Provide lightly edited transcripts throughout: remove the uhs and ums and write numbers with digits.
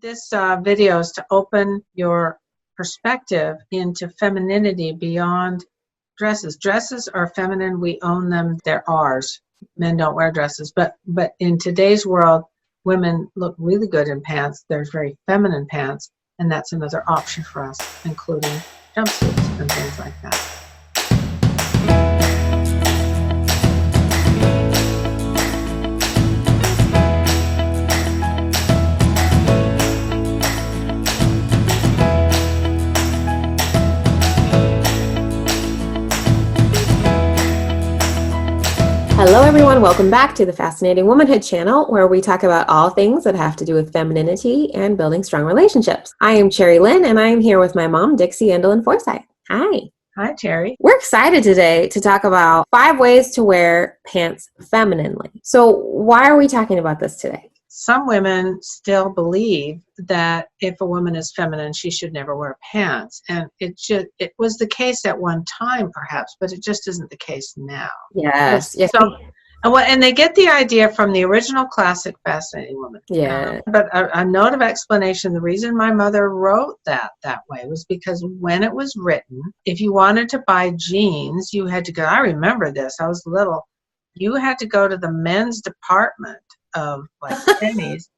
This video is to open your perspective into femininity beyond dresses. Dresses are feminine. We own them. They're ours. Men don't wear dresses. But in today's world, women look really good in pants. There's very feminine pants, and that's another option for us, including jumpsuits and things like that. Hello everyone, welcome back to the Fascinating Womanhood channel, where we talk about all things that have to do with femininity and building strong relationships. I am Cherry Lynn, and I am here with my mom, Dixie Andelin Forsyth. Hi. Hi, Cherry. We're excited today to talk about 5 ways to wear pants femininely. So why are we talking about this today? Some women still believe that if a woman is feminine, she should never wear pants. And it was the case at one time, perhaps, but it just isn't the case now. Yes. So, and they get the idea from the original classic Fascinating Woman. Yeah. But a note of explanation, the reason my mother wrote that way was because when it was written, if you wanted to buy jeans, you had to go, I remember this, I was little, you had to go to the men's department of like pennies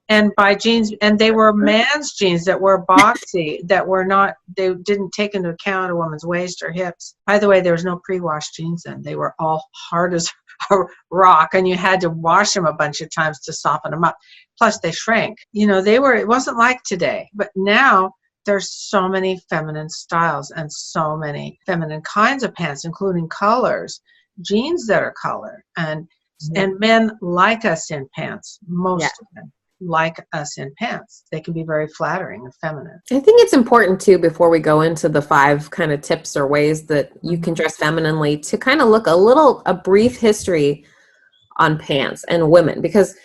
and buy jeans, and they were man's jeans that were boxy, that were not, they didn't take into account a woman's waist or hips. By the way, there was no pre-washed jeans then. They were all hard as a rock, and you had to wash them a bunch of times to soften them up. Plus they shrank. You know, it wasn't like today, but now there's so many feminine styles and so many feminine kinds of pants, including colors, jeans that are colored, and men like us in pants. Most of them like us in pants. They can be very flattering and feminine. I think it's important too, before we go into the 5 kind of tips or ways that you can dress femininely, to kind of look a brief history on pants and women, because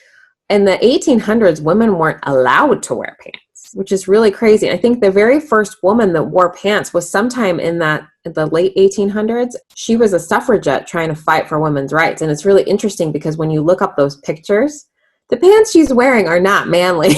in the 1800s, women weren't allowed to wear pants, which is really crazy. I think the very first woman that wore pants was sometime in the late 1800s. She was a suffragette trying to fight for women's rights. And it's really interesting because when you look up those pictures, the pants she's wearing are not manly.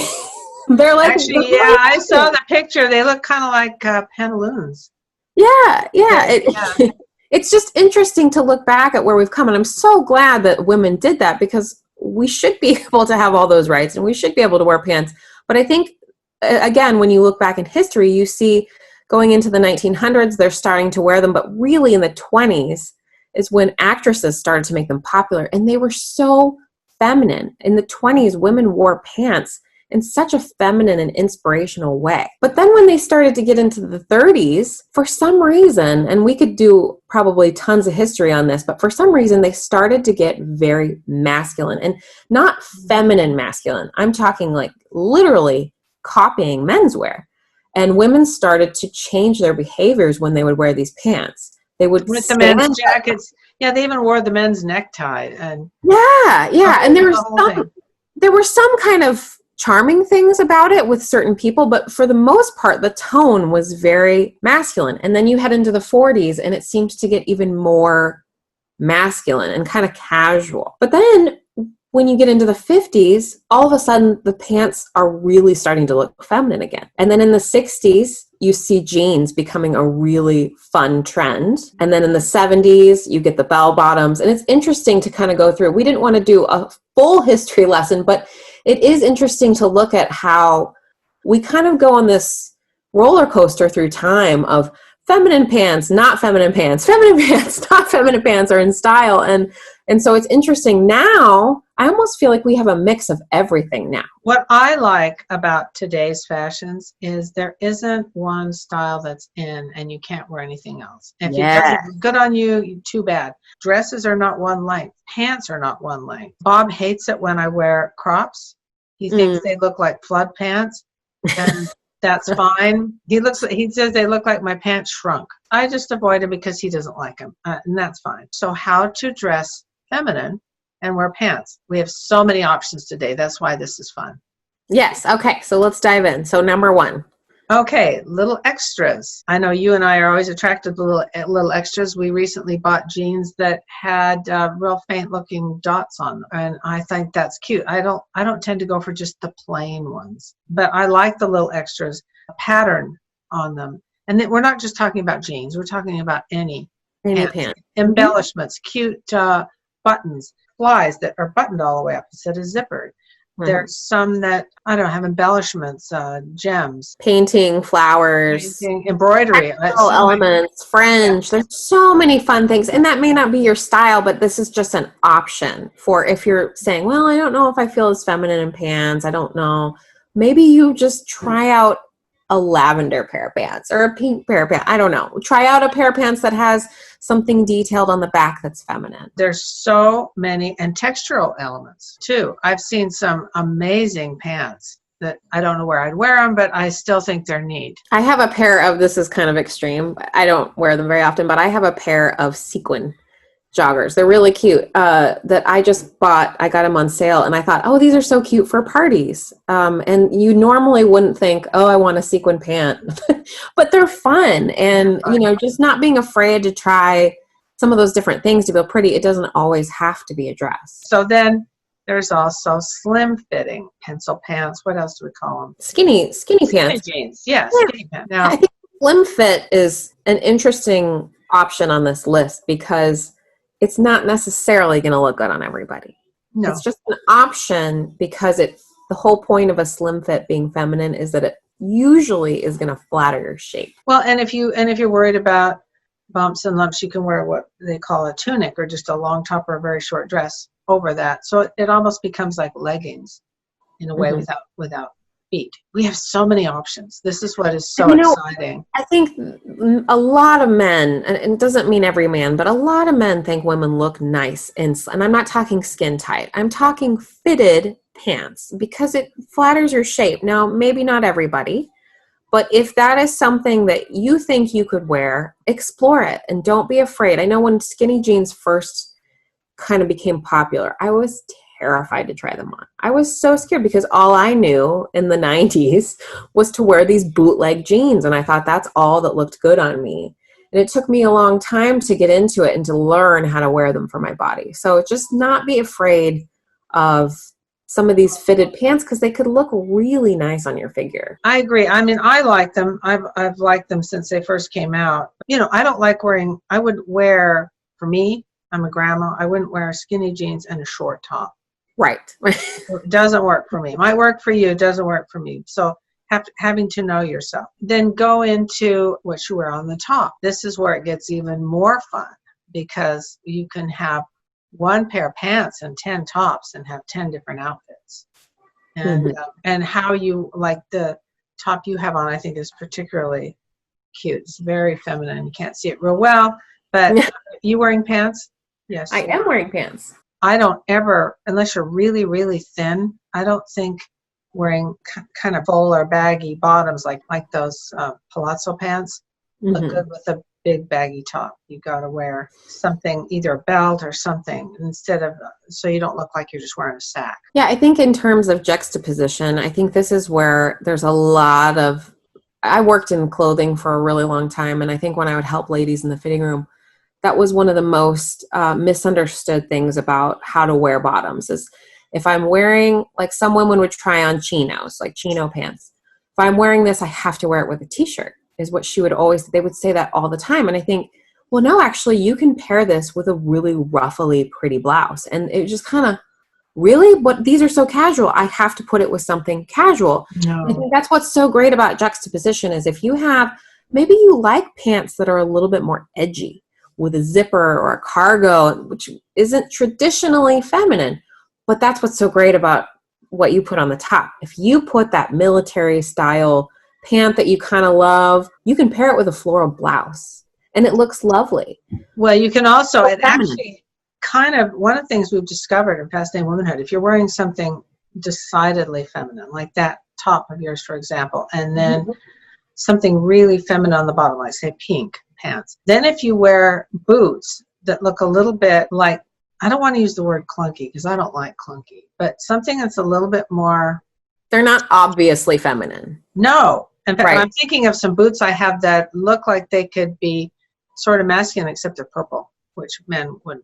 They're like, actually, yeah, I saw the picture. They look kind of like pantaloons. Yeah. It's just interesting to look back at where we've come. And I'm so glad that women did that, because we should be able to have all those rights and we should be able to wear pants. But I think, again, when you look back in history, you see going into the 1900s, they're starting to wear them. But really in the 20s is when actresses started to make them popular. And they were so feminine. In the 20s, women wore pants in such a feminine and inspirational way. But then when they started to get into the 30s, for some reason, and we could do probably tons of history on this, but for some reason they started to get very masculine, and not feminine masculine. I'm talking like literally copying menswear. And women started to change their behaviors when they would wear these pants. They would with the men's jackets. Yeah, they even wore the men's necktie. And and there were some kind of charming things about it with certain people, but for the most part, the tone was very masculine. And then you head into the 40s and it seems to get even more masculine and kind of casual. But then when you get into the 50s, all of a sudden the pants are really starting to look feminine again. And then in the 60s, you see jeans becoming a really fun trend. And then in the 70s, you get the bell bottoms. And it's interesting to kind of go through. We didn't want to do a full history lesson, but it is interesting to look at how we kind of go on this roller coaster through time of feminine pants, not feminine pants, feminine pants, not feminine pants are in style. And so it's interesting now. I almost feel like we have a mix of everything now. What I like about today's fashions is there isn't one style that's in and you can't wear anything else. If it doesn't good on you, too bad. Dresses are not one length. Pants are not one length. Bob hates it when I wear crops. He thinks they look like flood pants, and that's fine. He says they look like my pants shrunk. I just avoid him because he doesn't like them, and that's fine. So how to dress feminine and wear pants. We have so many options today. That's why this is fun. Yes. Okay. So let's dive in. So number 1. Okay, little extras. I know you and I are always attracted to little extras. We recently bought jeans that had real faint looking dots on them, and I think that's cute. I don't tend to go for just the plain ones, but I like the little extras, a pattern on them. And then we're not just talking about jeans. We're talking about any pants. Embellishments, cute buttons, flies that are buttoned all the way up instead of zippered. There's some that, I don't know, have embellishments, gems. Painting, flowers. Painting, embroidery. Elements, French. There's so many fun things. And that may not be your style, but this is just an option for if you're saying, well, I don't know if I feel as feminine in pants. I don't know. Maybe you just try out a lavender pair of pants or a pink pair of pants. I don't know. Try out a pair of pants that has something detailed on the back that's feminine. There's so many, and textural elements too. I've seen some amazing pants that I don't know where I'd wear them, but I still think they're neat. I have a pair of, this is kind of extreme. I don't wear them very often, but I have a pair of sequin joggers. They're really cute that I just bought. I got them on sale and I thought, oh, these are so cute for parties. And you normally wouldn't think, oh, I want a sequin pant, but they're fun. And, you know, just not being afraid to try some of those different things to feel pretty. It doesn't always have to be a dress. So then there's also slim fitting pencil pants. What else do we call them? Skinny pants. Jeans. Yeah, skinny pants. Now, I think slim fit is an interesting option on this list because it's not necessarily going to look good on everybody. No. It's just an option because the whole point of a slim fit being feminine is that it usually is going to flatter your shape. Well, and if you're worried about bumps and lumps, you can wear what they call a tunic or just a long top or a very short dress over that. So it almost becomes like leggings in a way without feet. We have so many options. This is what is so exciting. I think a lot of men, and it doesn't mean every man, but a lot of men think women look nice. And I'm not talking skin tight. I'm talking fitted pants because it flatters your shape. Now, maybe not everybody, but if that is something that you think you could wear, explore it and don't be afraid. I know when skinny jeans first kind of became popular, I was terrified to try them on. I was so scared because all I knew in the 90s was to wear these bootleg jeans. And I thought that's all that looked good on me. And it took me a long time to get into it and to learn how to wear them for my body. So just not be afraid of some of these fitted pants because they could look really nice on your figure. I agree. I mean, I like them. I've liked them since they first came out. You know, I don't like wearing, I would wear, for me, I'm a grandma, I wouldn't wear skinny jeans and a short top. Right. It doesn't work for me. It might work for you. It doesn't work for me. So having to know yourself. Then go into what you wear on the top. This is where it gets even more fun because you can have one pair of pants and 10 tops and have 10 different outfits. And and how you like the top you have on, I think is particularly cute. It's very feminine. You can't see it real well, but you wearing pants? Yes. I am wearing pants. I don't ever, unless you're really, really thin, I don't think wearing kind of full or baggy bottoms like those palazzo pants look good with a big baggy top. You got to wear something, either a belt or something instead of, so you don't look like you're just wearing a sack. Yeah, I think in terms of juxtaposition, I think this is where there's a lot of, I worked in clothing for a really long time. And I think when I would help ladies in the fitting room, that was one of the most misunderstood things about how to wear bottoms is if I'm wearing, like some women would try on chinos, like chino pants. If I'm wearing this, I have to wear it with a t-shirt is what she would always, they would say that all the time. And I think, well, no, actually you can pair this with a really ruffly, pretty blouse. And it just kind of, really? But these are so casual. I have to put it with something casual. No. I think that's what's so great about juxtaposition is if you have, maybe you like pants that are a little bit more edgy, with a zipper or a cargo, which isn't traditionally feminine. But that's what's so great about what you put on the top. If you put that military style pant that you kind of love, you can pair it with a floral blouse and it looks lovely. Well, you can also, it actually kind of, one of the things we've discovered in Fascinating Womanhood, if you're wearing something decidedly feminine, like that top of yours, for example, and then something really feminine on the bottom, like say pink pants. Then if you wear boots that look a little bit like, I don't want to use the word clunky because I don't like clunky, but something that's a little bit more. They're not obviously feminine. No, In fact, I'm thinking of some boots I have that look like they could be sort of masculine, except they're purple, which men would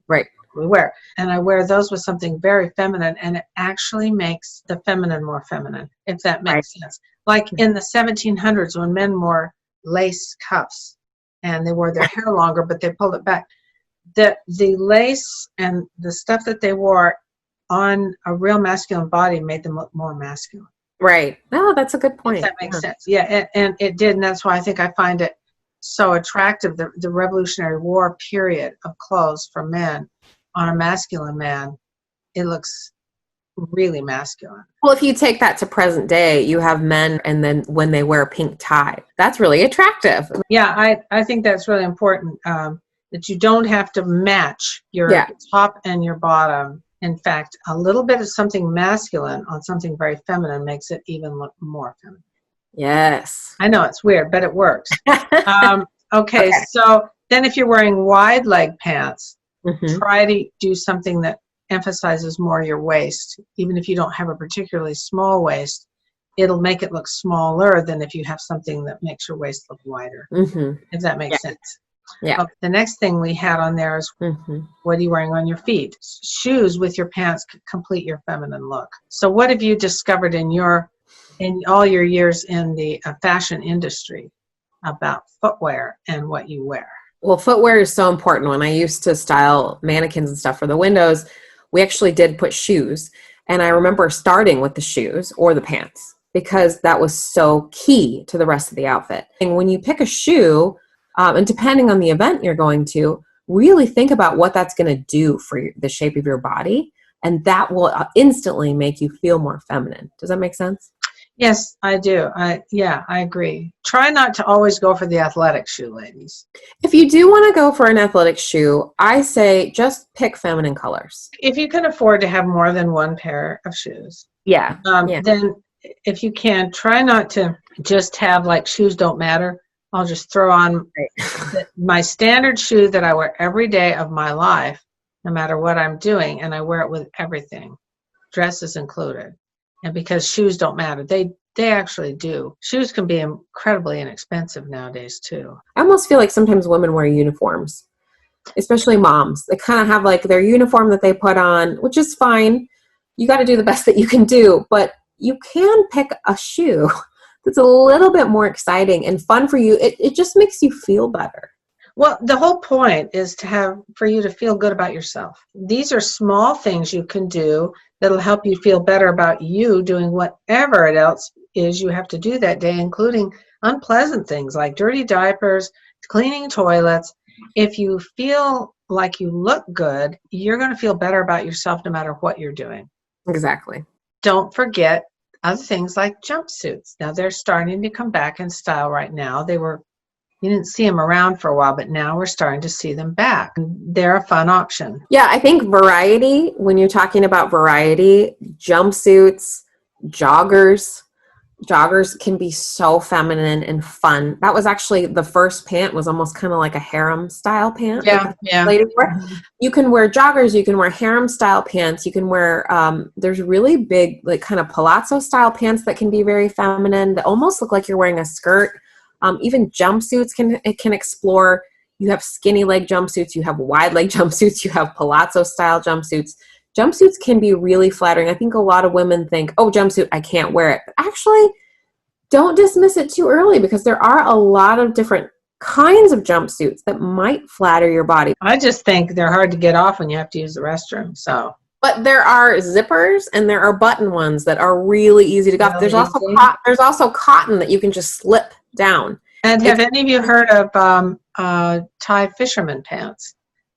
wear. And I wear those with something very feminine, and it actually makes the feminine more feminine, if that makes sense. Like in the 1700s when men wore lace cuffs and they wore their hair longer, but they pulled it back. The lace and the stuff that they wore on a real masculine body made them look more masculine. Right. Oh, that's a good point. If that makes sense. Yeah, and it did, and that's why I think I find it so attractive, the Revolutionary War period of clothes for men on a masculine man. It looks really masculine. Well, if you take that to present day, you have men, and then when they wear a pink tie, that's really attractive. Yeah, I think that's really important, that you don't have to match your top and your bottom. In fact, a little bit of something masculine on something very feminine makes it even look more feminine. Yes. I know it's weird, but it works. Okay, so then if you're wearing wide leg pants, try to do something that emphasizes more your waist. Even if you don't have a particularly small waist, it'll make it look smaller than if you have something that makes your waist look wider, if that makes sense. Yeah. Okay, the next thing we had on there is what are you wearing on your feet? Shoes with your pants complete your feminine look. So what have you discovered in all your years in the fashion industry about footwear and what you wear? Well, footwear is so important. When I used to style mannequins and stuff for the windows, we actually did put shoes. And I remember starting with the shoes or the pants because that was so key to the rest of the outfit. And when you pick a shoe, and depending on the event you're going to, really think about what that's going to do for the shape of your body. And that will instantly make you feel more feminine. Does that make sense? Yes, I do. I agree. Try not to always go for the athletic shoe, ladies. If you do want to go for an athletic shoe, I say just pick feminine colors. If you can afford to have more than one pair of shoes, then if you can, try not to just have like shoes don't matter. I'll just throw on my standard shoe that I wear every day of my life, no matter what I'm doing, and I wear it with everything, dresses included. And because shoes don't matter, they actually do. Shoes can be incredibly inexpensive nowadays too. I almost feel like sometimes women wear uniforms, especially moms. They kind of have like their uniform that they put on, which is fine. You got to do the best that you can do, but you can pick a shoe that's a little bit more exciting and fun for you. It just makes you feel better. Well, the whole point is for you to feel good about yourself. These are small things you can do that'll help you feel better about you doing whatever it else is you have to do that day, including unpleasant things like dirty diapers, cleaning toilets. If you feel like you look good, you're going to feel better about yourself no matter what you're doing. Exactly. Don't forget other things like jumpsuits. Now they're starting to come back in style right now. You didn't see them around for a while, but now we're starting to see them back. They're a fun option. Yeah, I think variety, when you're talking about variety, jumpsuits, joggers can be so feminine and fun. That was actually the first pant was almost kind of like a harem style pant. Yeah. You can wear joggers, you can wear harem style pants, you can wear, there's really big like kind of palazzo style pants that can be very feminine that almost look like you're wearing a skirt. Even jumpsuits can explore. You have skinny leg jumpsuits, you have wide leg jumpsuits, you have palazzo style jumpsuits. Jumpsuits can be really flattering. I think a lot of women think, oh, jumpsuit, I can't wear it. But actually, don't dismiss it too early because there are a lot of different kinds of jumpsuits that might flatter your body. I just think they're hard to get off when you have to use the restroom. But there are zippers and there are button ones that are really easy to go off. There's also cotton that you can just slip down. And have any of you heard of tie fisherman pants?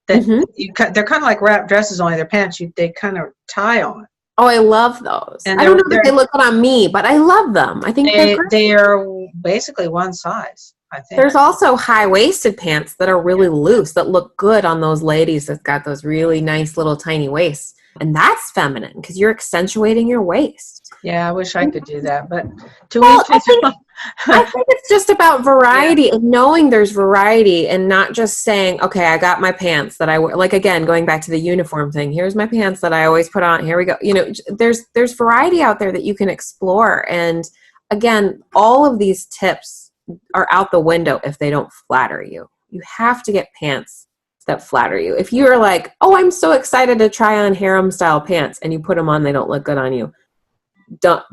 They're kind of like wrap dresses, only they're pants they kind of tie on. Oh, I love those. And I don't know if they look good on me, but I love them. I think they are basically one size, I think. There's also high-waisted pants that are really loose that look good on those ladies that's got those really nice little tiny waists. And that's feminine because you're accentuating your waist. Yeah, I wish I could do that, but I think it's just about variety and knowing there's variety and not just saying, okay, I got my pants that I wear. Like, again, going back to the uniform thing, here's my pants that I always put on. Here we go. You know, there's variety out there that you can explore. And again, all of these tips are out the window if they don't flatter you. You have to get pants that flatter you. If you're like, oh, I'm so excited to try on harem style pants, and you put them on, they don't look good on you. That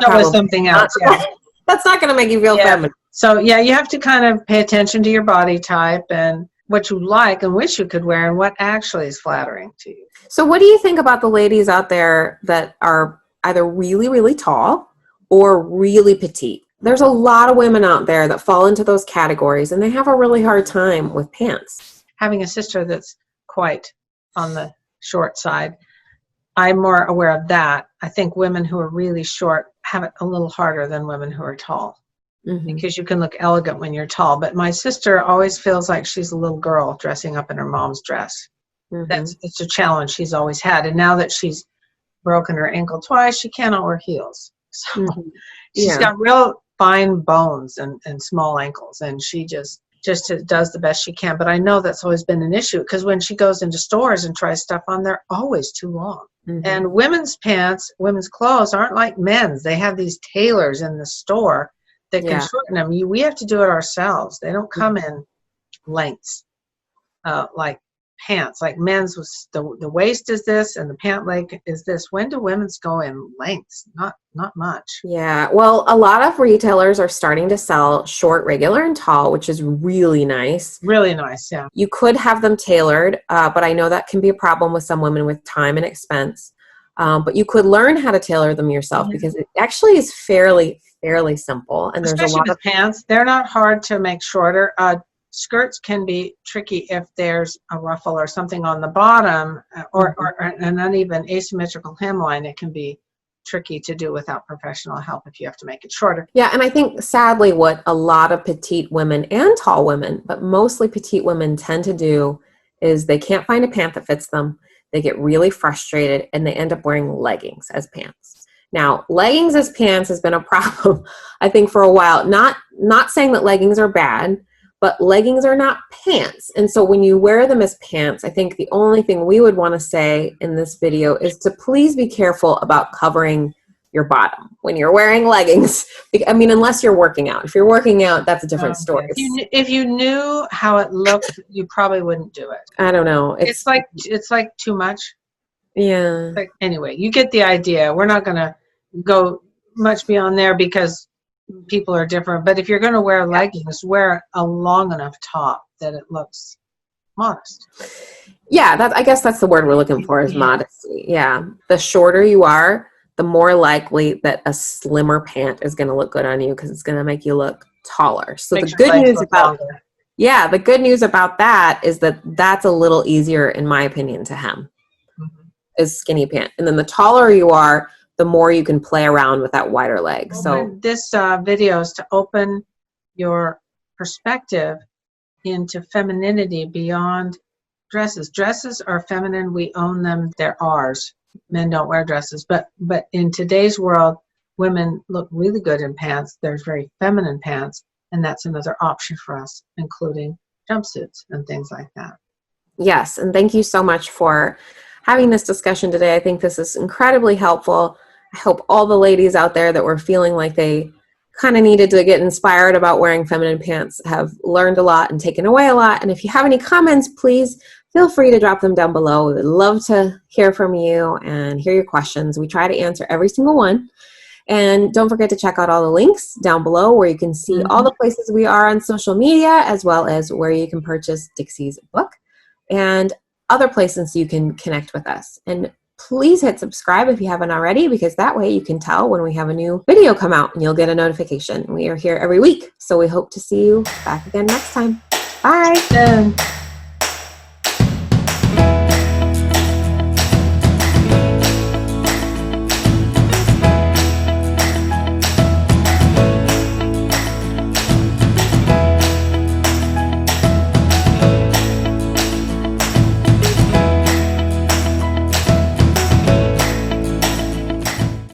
was something else. Yeah. That's not going to make you feel feminine. So yeah, you have to kind of pay attention to your body type and what you like and wish you could wear and what actually is flattering to you. So what do you think about the ladies out there that are either really, really tall or really petite? There's a lot of women out there that fall into those categories and they have a really hard time with pants. Having a sister that's quite on the short side, I'm more aware of that. I think women who are really short have it a little harder than women who are tall. Mm-hmm. Because you can look elegant when you're tall. But my sister always feels like she's a little girl dressing up in her mom's dress. Mm-hmm. It's a challenge she's always had. And now that she's broken her ankle twice, she cannot wear heels. So she's got real fine bones and small ankles. And she just does the best she can. But I know that's always been an issue because when she goes into stores and tries stuff on, they're always too long. Mm-hmm. And women's pants, women's clothes aren't like men's. They have these tailors in the store that can shorten them. We have to do it ourselves. They don't come in lengths like pants. Like men's was the waist is this and the pant leg is this. When do women's go in lengths? Not much. Yeah. Well, a lot of retailers are starting to sell short, regular, and tall, which is really nice. Really nice, yeah. You could have them tailored, but I know that can be a problem with some women with time and expense. But you could learn how to tailor them yourself because it actually is fairly simple. And there's especially a lot with pants. They're not hard to make shorter. Skirts can be tricky if there's a ruffle or something on the bottom or an uneven asymmetrical hemline. It can be tricky to do without professional help if you have to make it shorter. Yeah, and I think sadly what a lot of petite women and tall women, but mostly petite women tend to do is they can't find a pant that fits them. They get really frustrated and they end up wearing leggings as pants. Now, leggings as pants has been a problem, I think, for a while. Not saying that leggings are bad, but leggings are not pants. And so when you wear them as pants, I think the only thing we would want to say in this video is to please be careful about covering your bottom when you're wearing leggings. I mean, unless you're working out. If you're working out, that's a different story. If you knew how it looked, you probably wouldn't do it. I don't know. It's like too much. Yeah. Anyway, you get the idea. We're not going to go much beyond there because people are different. But if you're going to wear leggings, wear a long enough top that it looks modest. Yeah, I guess that's the word we're looking for is modesty. Yeah. The shorter you are, the more likely that a slimmer pant is going to look good on you because it's going to make you look taller. So the good news about that is that that's a little easier, in my opinion, to hem is skinny pant. And then the taller you are, the more you can play around with that wider leg. So this video is to open your perspective into femininity beyond dresses. Dresses are feminine. We own them. They're ours. Men don't wear dresses. But in today's world, women look really good in pants. There's very feminine pants, and that's another option for us, including jumpsuits and things like that. Yes, and thank you so much for having this discussion today. I think this is incredibly helpful. I hope all the ladies out there that were feeling like they kind of needed to get inspired about wearing feminine pants have learned a lot and taken away a lot. And if you have any comments, please feel free to drop them down below. We would love to hear from you and hear your questions. We try to answer every single one. And don't forget to check out all the links down below where you can see all the places we are on social media, as well as where you can purchase Dixie's book and other places you can connect with us. And please hit subscribe if you haven't already, because that way you can tell when we have a new video come out and you'll get a notification. We are here every week, so we hope to see you back again next time. Bye.